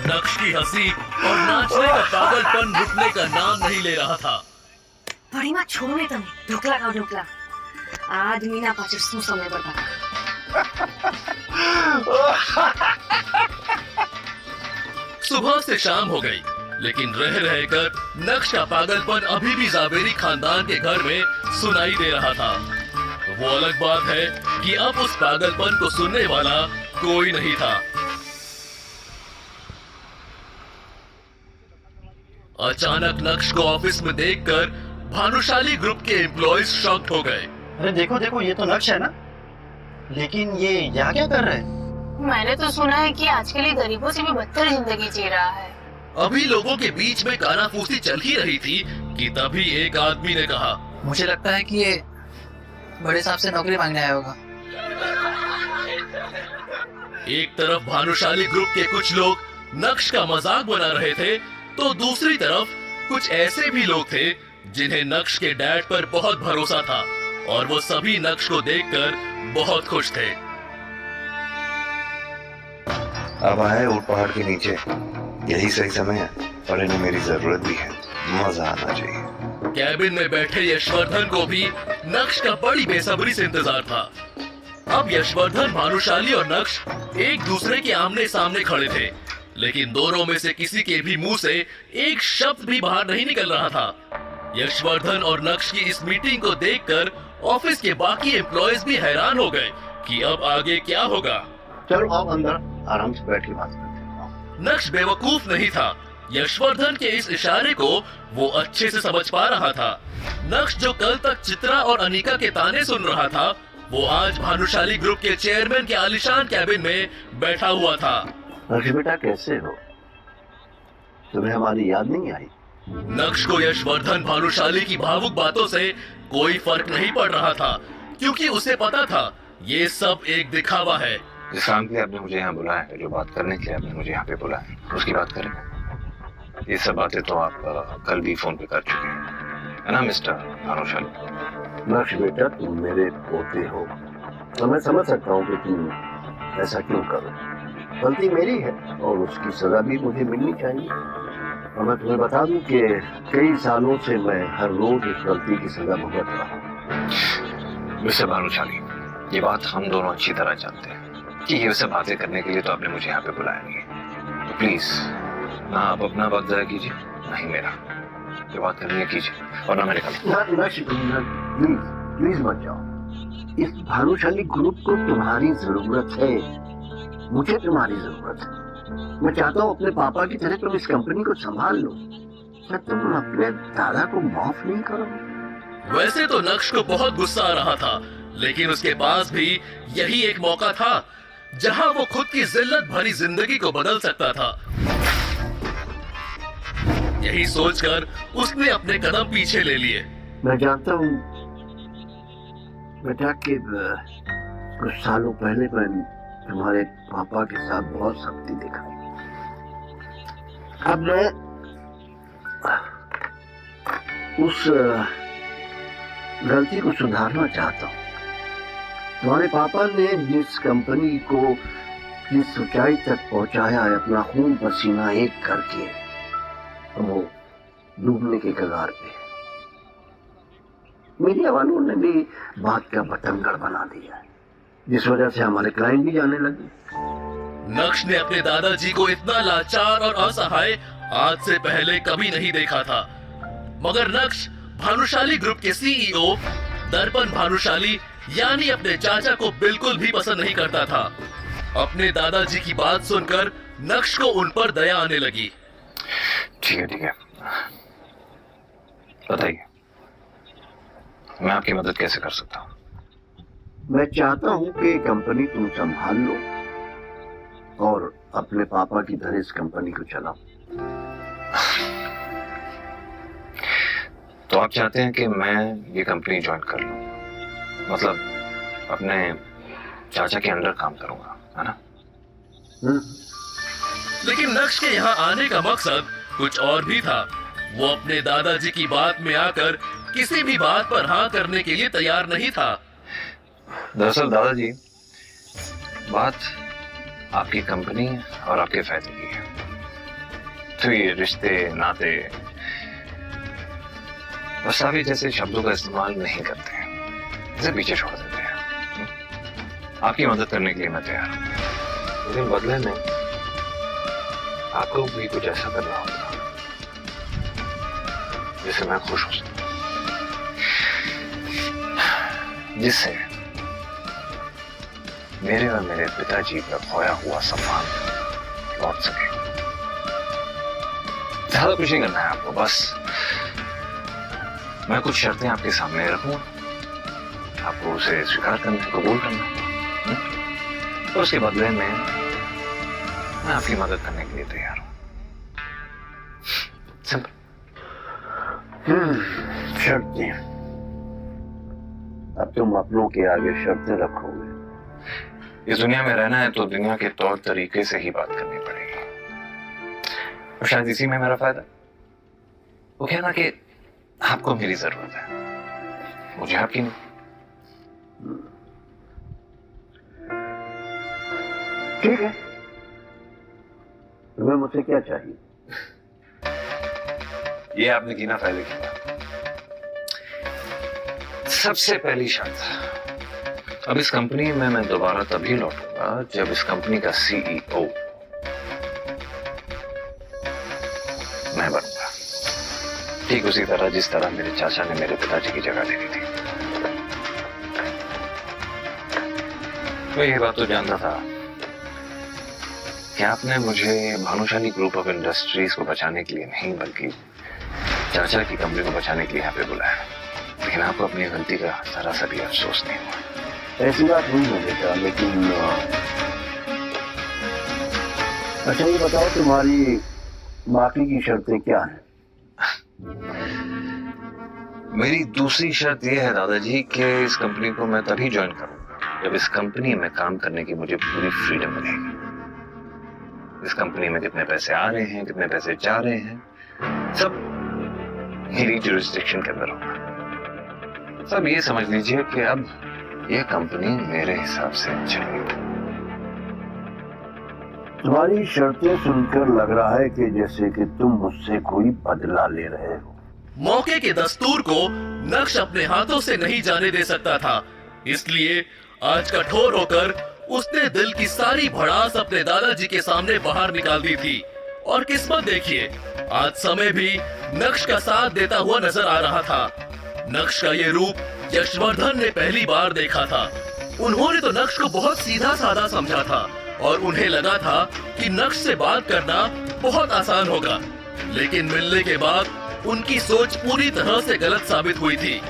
नक्श की हंसी और नाचने का पागलपन रुकने का नाम नहीं ले रहा था। बड़ी माँ छोड़ो नहीं तमे, ढोकला खाओ ढोकला। आदमी ना पाछे શું સમય બતા। सुबह से शाम हो गई, लेकिन रह रहकर नक्श का पागलपन अभी भी जावेरी खानदान के घर में सुनाई दे रहा था। वो अलग बात है कि अब उस पागलपन को सुनने वाला कोई नहीं था। अचानक नक्श को ऑफिस में देखकर भानुशाली ग्रुप के एम्प्लॉइज शॉक्ड हो गए। अरे देखो देखो, ये तो नक्श है ना, लेकिन ये यहाँ क्या कर रहा है? मैंने तो सुना है कि आजकल ये गरीबों से भी बदतर जिंदगी जी रहा है। अभी लोगों के बीच में कानाफूसी चल ही रही थी कि तभी एक आदमी ने कहा, मुझे लगता है कि ये बड़े साहब से नौकरी मांगने आया होगा। एक तरफ भानुशाली ग्रुप के कुछ लोग नक्श का मजाक बना रहे थे, तो दूसरी तरफ कुछ ऐसे भी लोग थे जिन्हें नक्श के डैड पर बहुत भरोसा था और वो सभी नक्श को देखकर बहुत खुश थे। अब आए ऊट पहाड़ के नीचे, यही सही समय है और इन्हें मेरी जरूरत भी है। मजा आना चाहिए। कैबिन में बैठे यशवर्धन को भी नक्श का बड़ी बेसब्री से इंतजार था। अब यशवर्धन, भानुशाली और नक्श एक दूसरे के आमने सामने खड़े थे, लेकिन दोनों में से किसी के भी मुंह से एक शब्द भी बाहर नहीं निकल रहा था। यशवर्धन और नक्श की इस मीटिंग को देखकर ऑफिस के बाकी एम्प्लॉयज भी हैरान हो गए कि अब आगे क्या होगा। चलो आओ अंदर, आराम से बैठ के बात करते हैं। नक्श बेवकूफ नहीं था। यशवर्धन के इस इशारे को वो अच्छे से समझ पा रहा था। नक्श जो कल तक चित्रा और अनिका के ताने सुन रहा था, वो आज भानुशाली ग्रुप के चेयरमैन के आलीशान कैबिन में बैठा हुआ था। नक्श बेटा कैसे हो? तुम्हें हमारी याद नहीं आई? नक्श को यशवर्धन, भानुशाली की भावुक बातों से कोई फर्क नहीं पड़ रहा था, क्योंकि उसे पता था ये सब एक दिखावा है। जिस काम के लिए आपने मुझे यहाँ बुलाया है, जो बात करने के लिए आपने मुझे यहाँ पे बुलाया है, उसकी बात करेंगे। ये सब बातें तो आप कल भी फोन पे कर चुके हैं, है ना मिस्टर भानुशाली? नक्श बेटा, तुम मेरे पोते हो तो मैं समझ सकता हूँ कि तुम ऐसा क्यों करो। गलती मेरी है और उसकी सजा भी मुझे मिलनी चाहिए। और मैं तुम्हें बता दूं कि कई सालों से मैं हर रोज इस गलती की सजा भुगत रहा हूँ। मिस्टर भानुशाली, ये बात हम दोनों अच्छी तरह जानते हैं कि ये सब बातें करने के लिए तो आपने मुझे यहाँ पे बुलाया नहीं है। तो प्लीज ना आप अपना वक्त जाया कीजिए, ना ही मेरा। जो बात करनी है कीजिए और ना मेरे प्लीज प्लीज मत जाओ। इस भानुशाली ग्रुप को तुम्हारी जरूरत है, मुझे तुम्हारी जरूरत है। मैं चाहता हूँ अपने पापा की तरह तुम इस कंपनी को संभाल लो। क्या तुम अपने दादा को माफ नहीं करोगे? वैसे तो नक्श को बहुत गुस्सा आ रहा था, लेकिन उसके पास भी यही एक मौका था जहां वो खुद की जिल्लत भरी जिंदगी को बदल सकता था। यही सोचकर उसने अपने कदम पीछे ले लिए। मैं जानता हूँ बेटा कि कुछ सालों पहले मैं तुम्हारे पापा के साथ बहुत सख्ती दिखाई। अब मैं उस गलती को सुधारना चाहता हूँ। तुम्हारे पापा ने जिस कंपनी को जिस ऊंचाई तक पहुंचाया है अपना खून पसीना एक करके, वो डूबने के कगार पे। मीडिया वालों ने भी बात का बतंगड़ बना दिया है, जिस वजह से हमारे क्लाइंट भी जाने लगे। नक्श ने अपने दादाजी को इतना लाचार और असहाय आज से पहले कभी नहीं देखा था। मगर नक्श भानुशाली ग्रुप के सीईओ दर्पण भानुशाली यानी अपने चाचा को बिल्कुल भी पसंद नहीं करता था। अपने दादाजी की बात सुनकर नक्श को उन पर दया आने लगी। ठीक है, बताइए मैं आपकी मदद कैसे कर सकता हूँ? मैं चाहता हूँ कि कंपनी तुम संभाल लो और अपने पापा की तरह इस कंपनी को चलाओ। तो आप चाहते हैं कि मैं ये कंपनी ज्वाइन कर लूं, मतलब अपने चाचा के अंडर काम करूंगा, है ना? लेकिन नक्श के यहाँ आने का मकसद कुछ और भी था। वो अपने दादाजी की बात में आकर किसी भी बात पर हाँ करने के लिए तैयार नहीं था। दरअसल दादाजी, बात आपकी कंपनी और आपके फायदे की है। तो ये रिश्ते नाते वसावी जैसे शब्दों का इस्तेमाल नहीं करते हैं, इसे पीछे छोड़ देते हैं। आपकी मदद करने के लिए मैं तैयार हूं, लेकिन बदले में आपको भी कुछ ऐसा करना होगा जिससे मैं खुश हो सकूं, जिससे मेरे और मेरे पिताजी का खोया हुआ सम्मान लौट सके। ज्यादा कुछ नहीं करना है आपको, बस मैं कुछ शर्तें आपके सामने रखूंगा, आपको उसे स्वीकार करना है, कबूल करना है, और उसके बदले में मैं आपकी मदद करने के लिए तैयार हूं। सिंपल। शर्तें। अब तुम अपनों के आगे शर्तें रखोगे। इस दुनिया में रहना है तो दुनिया के तौर तरीके से ही बात करनी पड़ेगी, और शायद इसी में मेरा फायदा। वो कहना कि आपको मेरी जरूरत है, मुझे आपकी नहीं। ठीक है, तुम्हें मुझसे क्या चाहिए? ये आपने गिना फायदे की बात। सबसे पहली शर्त, अब इस कंपनी में मैं दोबारा तभी लौटूंगा जब इस कंपनी का CEO मैं बनूंगा, ठीक उसी तरह जिस तरह मेरे चाचा ने मेरे पिताजी की जगह ले ली थी। मैं ये बात तो जानता था कि आपने मुझे भानुशाली ग्रुप ऑफ इंडस्ट्रीज को बचाने के लिए नहीं, बल्कि चाचा की कंपनी को बचाने के लिए यहाँ पे बुलाया, लेकिन आपको अपनी गलती का जरा सा भी अफसोस नहीं हुआ। ऐसी बात नहीं है बेटा, लेकिन अच्छा ये बताओ तुम्हारी बाकी की शर्तें क्या हैं? मेरी दूसरी शर्त यह है दादाजी कि इस कंपनी को मैं तभी ज्वाइन करूंगा जब इस कंपनी में काम करने की मुझे पूरी फ्रीडम मिलेगी। इस कंपनी में कितने पैसे आ रहे हैं, कितने पैसे जा रहे हैं, सब मेरी जुरिस्डिक्शन के अंदर होगा। सब ये समझ लीजिए कि अब ये कंपनी मेरे हिसाब से चलेगी। तुम्हारी शर्तें सुनकर लग रहा है कि जैसे कि तुम मुझसे कोई बदला ले रहे हो। मौके के दस्तूर को नक्श अपने हाथों से नहीं जाने दे सकता था, इसलिए आज कठोर होकर उसने दिल की सारी भड़ास अपने दादाजी के सामने बाहर निकाल दी थी। और किस्मत देखिए, आज समय भी नक्श का साथ देता हुआ नजर आ रहा था। नक्श का ये रूप यशवर्धन ने पहली बार देखा था। उन्होंने तो नक्श को बहुत सीधा साधा समझा था और उन्हें लगा था कि नक्श से बात करना बहुत आसान होगा, लेकिन मिलने के बाद उनकी सोच पूरी तरह से गलत साबित हुई थी।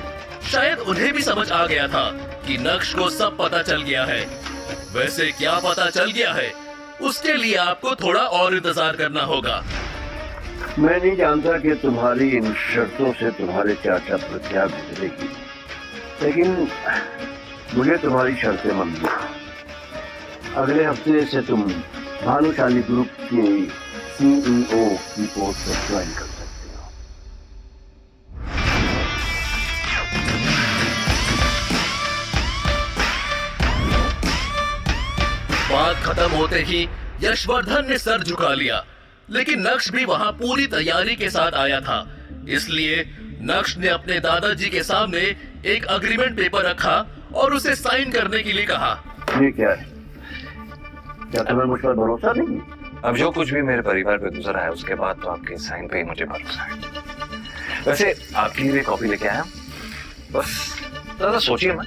शायद उन्हें भी समझ आ गया था कि नक्श को सब पता चल गया है। वैसे क्या पता चल गया है, उसके लिए आपको थोड़ा और इंतजार करना होगा। मैं नहीं जानता कि तुम्हारी इन शर्तों से तुम्हारे चाचा पर क्या गुजरेगी, लेकिन मुझे तुम्हारी शर्तें मंजूर हैं। अगले हफ्ते से तुम भानुशाली ग्रुप के CEO की पोस्ट पर ज्वाइन कर सकते हो। बात खत्म होते ही यशवर्धन ने सर झुका लिया, लेकिन नक्श भी वहां पूरी तैयारी के साथ आया था। इसलिए नक्श ने अपने दादाजी के सामने एक अग्रीमेंट पेपर रखा और उसे साइन करने के लिए कहा। ये क्या है? क्या तुम्हें मुझ पर भरोसा नहीं? अब जो कुछ भी मेरे परिवार पे गुजरा है उसके बाद तो आपके साइन पे ही मुझे भरोसा है। वैसे आपके लिए कॉपी लेके आया, बस ज्यादा सोचिए मत,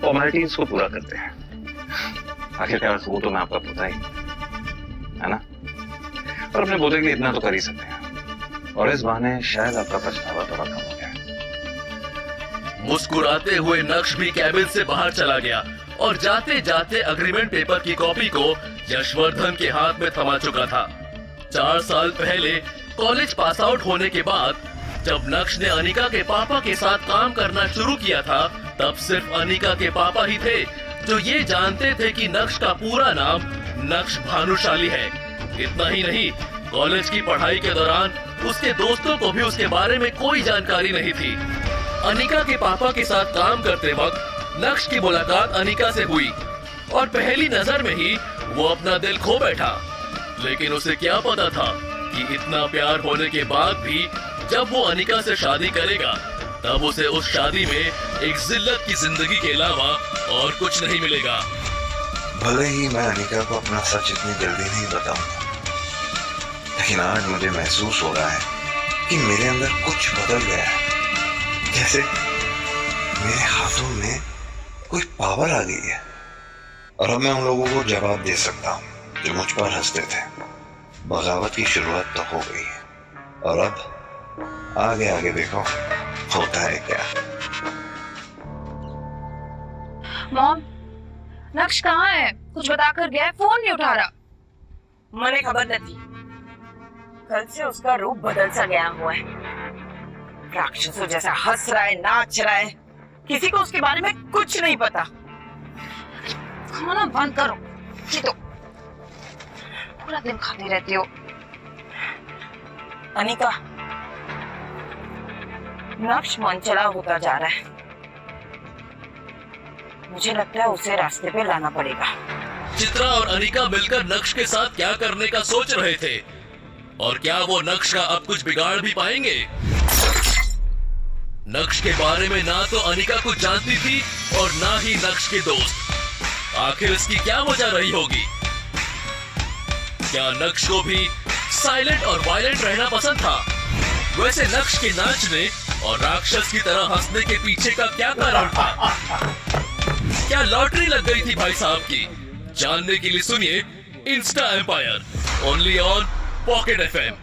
फॉर्मेलिटीज को पूरा करते हैं। आखिरकार वो तो मैं आपका पोता ही है ना, और अपने पोते के लिए इतना तो कर ही सकते हैं, और इस बहाने शायद आपका पछतावा थोड़ा कम हो जाए। मुस्कुराते हुए नक्श भी कैबिन से बाहर चला गया और जाते जाते अग्रीमेंट पेपर की कॉपी को यशवर्धन के हाथ में थमा चुका था। 4 साल पहले कॉलेज पास आउट होने के बाद जब नक्श ने अनिका के पापा के साथ काम करना शुरू किया था, तब सिर्फ अनिका के पापा ही थे जो ये जानते थे कि नक्श का पूरा नाम नक्श भानुशाली है। इतना ही नहीं, कॉलेज की पढ़ाई के दौरान उसके दोस्तों को भी उसके बारे में कोई जानकारी नहीं थी। अनिका के पापा के साथ काम करते वक्त नक्श की मुलाकात अनिका से हुई और पहली नजर में ही वो अपना दिल खो बैठा। लेकिन उसे क्या पता था कि इतना प्यार होने के बाद भी जब वो अनिका से शादी करेगा तब उसे उस शादी में एक जिल्लत की जिंदगी के अलावा और कुछ नहीं मिलेगा। भले ही मैं अनिका को अपना सच इतनी जल्दी नहीं बताऊंगा, लेकिन आज मुझे महसूस हो रहा है कि मेरे अंदर कुछ बदल गया है। जैसे मेरे हाथों में कोई पावर आ गई है और अब मैं उन लोगों को जवाब दे सकता हूँ जो मुझ पर हंसते थे। बगावत की शुरुआत तो हो गई है और अब आगे आगे देखो होता है क्या। मॉम, नक्श कहाँ है? कुछ बताकर गया है, फोन नहीं उठा रहा। मने खबर नहीं, कल से उसका रूप बदल सा गया हुआ है। राक्षसों जैसा हंस रहा है, नाच रहा है, किसी को उसके बारे में कुछ नहीं पता। खाना बंद करो, ये तो पूरा दिन खाती रहती हो। अनिका, नक्श मनचला होता जा रहा है। मुझे लगता है उसे रास्ते पे लाना पड़ेगा। चित्रा और अनिका मिलकर नक्श के साथ क्या करने का सोच रहे थे और क्या वो नक्श का अब कुछ बिगाड़ भी पाएंगे? नक्श के बारे में ना तो अनिका कुछ जानती थी और ना ही नक्श के दोस्त। आखिर इसकी क्या वजह रही होगी? क्या नक्श को भी साइलेंट और वायलेंट रहना पसंद था? वैसे नक्श के नाचने और राक्षस की तरह हंसने के पीछे का क्या कारण था? क्या लॉटरी लग गई थी भाई साहब की? जानने के लिए सुनिए insta empire, only on pocket FM।